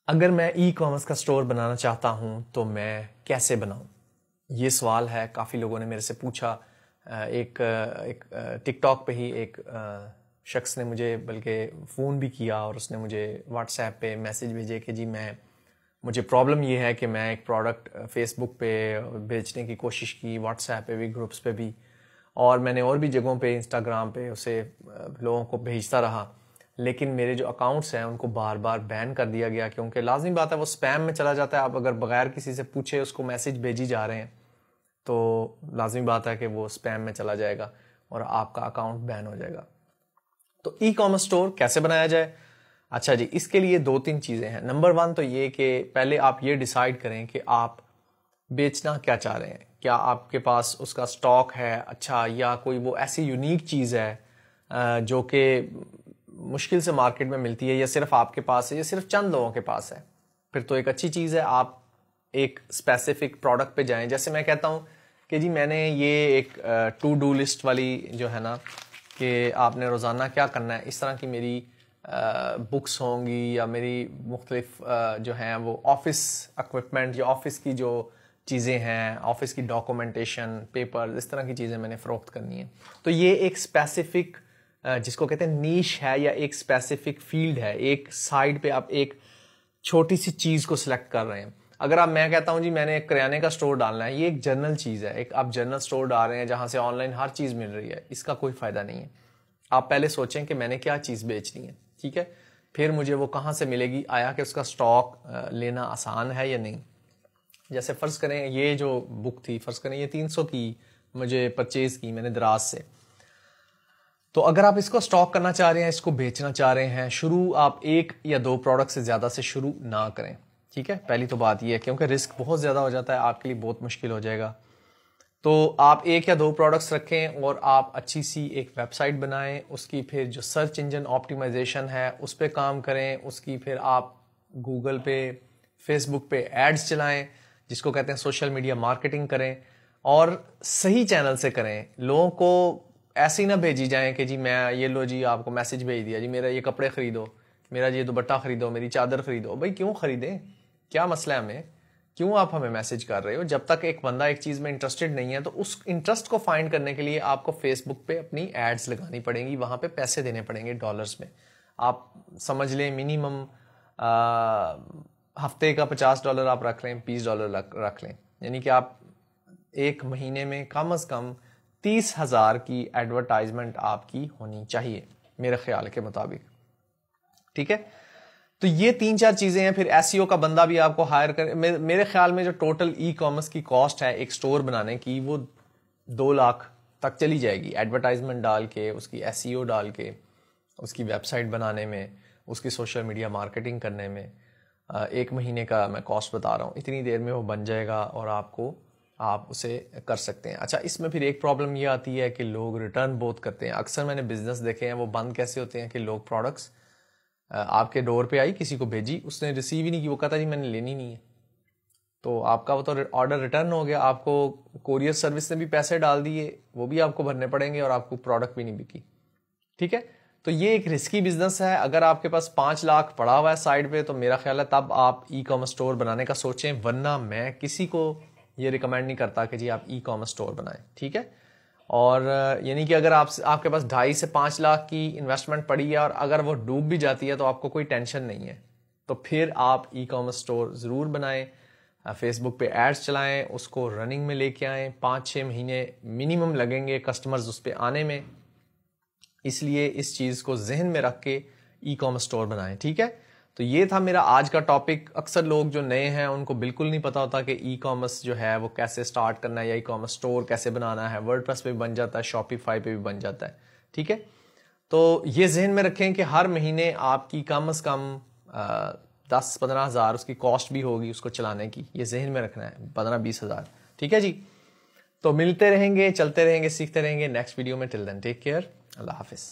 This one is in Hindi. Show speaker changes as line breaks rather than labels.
अगर मैं ई कॉमर्स का स्टोर बनाना चाहता हूँ तो मैं कैसे बनाऊँ? ये सवाल है, काफ़ी लोगों ने मेरे से पूछा। एक टिकटॉक पे ही एक शख्स ने मुझे बल्कि फ़ोन भी किया और उसने मुझे व्हाट्सएप पे मैसेज भेजे कि जी मुझे प्रॉब्लम ये है कि मैं एक प्रोडक्ट फेसबुक पे बेचने की कोशिश की, व्हाट्सएप पे भी, ग्रुप्स पे भी, और मैंने और भी जगहों पे, इंस्टाग्राम पे उसे लोगों को भेजता रहा, लेकिन मेरे जो अकाउंट्स हैं उनको बार बार बैन कर दिया गया, क्योंकि लाजमी बात है वो स्पैम में चला जाता है। आप अगर बगैर किसी से पूछे उसको मैसेज भेजी जा रहे हैं तो लाजमी बात है कि वो स्पैम में चला जाएगा और आपका अकाउंट बैन हो जाएगा। तो ई कॉमर्स स्टोर कैसे बनाया जाए? अच्छा जी, इसके लिए 2-3 चीज़ें हैं। नंबर 1 तो ये कि पहले आप ये डिसाइड करें कि आप बेचना क्या चाह रहे हैं। क्या आपके पास उसका स्टॉक है अच्छा, या कोई वो ऐसी यूनिक चीज़ है जो कि मुश्किल से मार्केट में मिलती है, या सिर्फ आपके पास है, या सिर्फ चंद लोगों के पास है। फिर तो एक अच्छी चीज़ है, आप एक स्पेसिफिक प्रोडक्ट पे जाएं। जैसे मैं कहता हूँ कि जी मैंने ये एक टू डू लिस्ट वाली जो है ना, कि आपने रोज़ाना क्या करना है, इस तरह की मेरी बुक्स होंगी, या मेरी मुख्तलिफ जो हैं वो ऑफिस इक्विपमेंट या ऑफिस की जो चीज़ें हैं, ऑफिस की डॉक्यूमेंटेशन, पेपर, इस तरह की चीज़ें मैंने फ़रोख्त करनी है। तो ये एक स्पेसिफिक जिसको कहते हैं नीश है, या एक स्पेसिफिक फील्ड है। एक साइड पे आप एक छोटी सी चीज़ को सिलेक्ट कर रहे हैं। अगर मैं कहता हूँ जी मैंने एक किराने का स्टोर डालना है, ये एक जनरल चीज़ है। एक आप जनरल स्टोर डाल रहे हैं जहाँ से ऑनलाइन हर चीज़ मिल रही है, इसका कोई फ़ायदा नहीं है। आप पहले सोचें कि मैंने क्या चीज़ बेचनी है, ठीक है? फिर मुझे वो कहाँ से मिलेगी, आया कि उसका स्टॉक लेना आसान है या नहीं। जैसे फ़र्ज़ करें ये जो बुक थी, फ़र्ज़ करें ये 300 की मुझे परचेज़ की मैंने दराज से। तो अगर आप इसको स्टॉक करना चाह रहे हैं, इसको बेचना चाह रहे हैं, शुरू आप 1 या 2 प्रोडक्ट से ज़्यादा से शुरू ना करें, ठीक है? पहली तो बात ये है, क्योंकि रिस्क बहुत ज़्यादा हो जाता है, आपके लिए बहुत मुश्किल हो जाएगा। तो आप 1 या 2 प्रोडक्ट्स रखें और आप अच्छी सी एक वेबसाइट बनाएं, उसकी फिर जो सर्च इंजन ऑप्टिमाइजेशन है उस पर काम करें, उसकी फिर आप गूगल पे, फेसबुक पे एड्स चलाएं, जिसको कहते हैं सोशल मीडिया मार्केटिंग करें, और सही चैनल से करें। लोगों को ऐसे ही ना भेजी जाएं कि जी मैं ये लो जी आपको मैसेज भेज दिया जी मेरा ये कपड़े खरीदो, मेरा ये दुपट्टा खरीदो, मेरी चादर खरीदो। भाई क्यों खरीदें, क्या मसला है हमें, क्यों आप हमें मैसेज कर रहे हो? जब तक एक बंदा एक चीज़ में इंटरेस्टेड नहीं है तो उस इंटरेस्ट को फाइंड करने के लिए आपको फेसबुक पे अपनी एड्स लगानी पड़ेंगी, वहाँ पे पैसे देने पड़ेंगे डॉलर्स में। आप समझ लें मिनिमम हफ्ते का $50 आप रख लें, $20 रख लें, यानी कि आप एक महीने में कम अज़ कम 30,000 की एडवर्टाइजमेंट आपकी होनी चाहिए मेरे ख्याल के मुताबिक, ठीक है? तो ये 3-4 चीज़ें हैं। फिर एसईओ का बंदा भी आपको हायर कर, मेरे ख्याल में जो टोटल ई कॉमर्स की कॉस्ट है एक स्टोर बनाने की, वो 2 लाख तक चली जाएगी, एडवर्टाइजमेंट डाल के, उसकी एसईओ डाल के, उसकी वेबसाइट बनाने में, उसकी सोशल मीडिया मार्केटिंग करने में। 1 महीने का मैं कॉस्ट बता रहा हूँ, इतनी देर में वो बन जाएगा और आप उसे कर सकते हैं। अच्छा, इसमें फिर एक प्रॉब्लम ये आती है कि लोग रिटर्न बहुत करते हैं। अक्सर मैंने बिजनेस देखे हैं, वो बंद कैसे होते हैं कि लोग प्रोडक्ट्स आपके डोर पे आई, किसी को भेजी, उसने रिसीव ही नहीं की, वो कहता जी मैंने लेनी नहीं है, तो आपका वो तो ऑर्डर रिटर्न हो गया, आपको कोरियर सर्विस ने भी पैसे डाल दिए, वो भी आपको भरने पड़ेंगे, और आपको प्रोडक्ट भी नहीं बिकी, ठीक है? तो ये एक रिस्की बिजनेस है। अगर आपके पास 5 लाख पड़ा हुआ है साइड पे, तो मेरा ख्याल है तब आप ई कॉमर्स स्टोर बनाने का सोचें, वरना मैं किसी को ये रिकमेंड नहीं करता कि जी आप ई कॉमर्स स्टोर बनाएं, ठीक है? और यानी कि अगर आपके पास 2.5 से 5 लाख की इन्वेस्टमेंट पड़ी है और अगर वो डूब भी जाती है तो आपको कोई टेंशन नहीं है, तो फिर आप ई कॉमर्स स्टोर ज़रूर बनाएं, फेसबुक पे एड्स चलाएं, उसको रनिंग में लेके आएं। 5-6 महीने मिनिमम लगेंगे कस्टमर्स उस पर आने में, इसलिए इस चीज़ को जहन में रख के ई कॉमर्स स्टोर बनाएं, ठीक है? तो ये था मेरा आज का टॉपिक। अक्सर लोग जो नए हैं उनको बिल्कुल नहीं पता होता कि ई कॉमर्स जो है वो कैसे स्टार्ट करना है, या ई कॉमर्स स्टोर कैसे बनाना है। वर्डप्रेस पे भी बन जाता है, शॉपिफाई पे भी बन जाता है, ठीक है? तो ये जहन में रखें कि हर महीने आपकी कम अज़ कम 10-15 हज़ार उसकी कॉस्ट भी होगी उसको चलाने की, ये जहन में रखना है, 15-20 हज़ार, ठीक है जी? तो मिलते रहेंगे, चलते रहेंगे, सीखते रहेंगे नेक्स्ट वीडियो में। टिल देन टेक केयर, अल्लाह हाफिज़।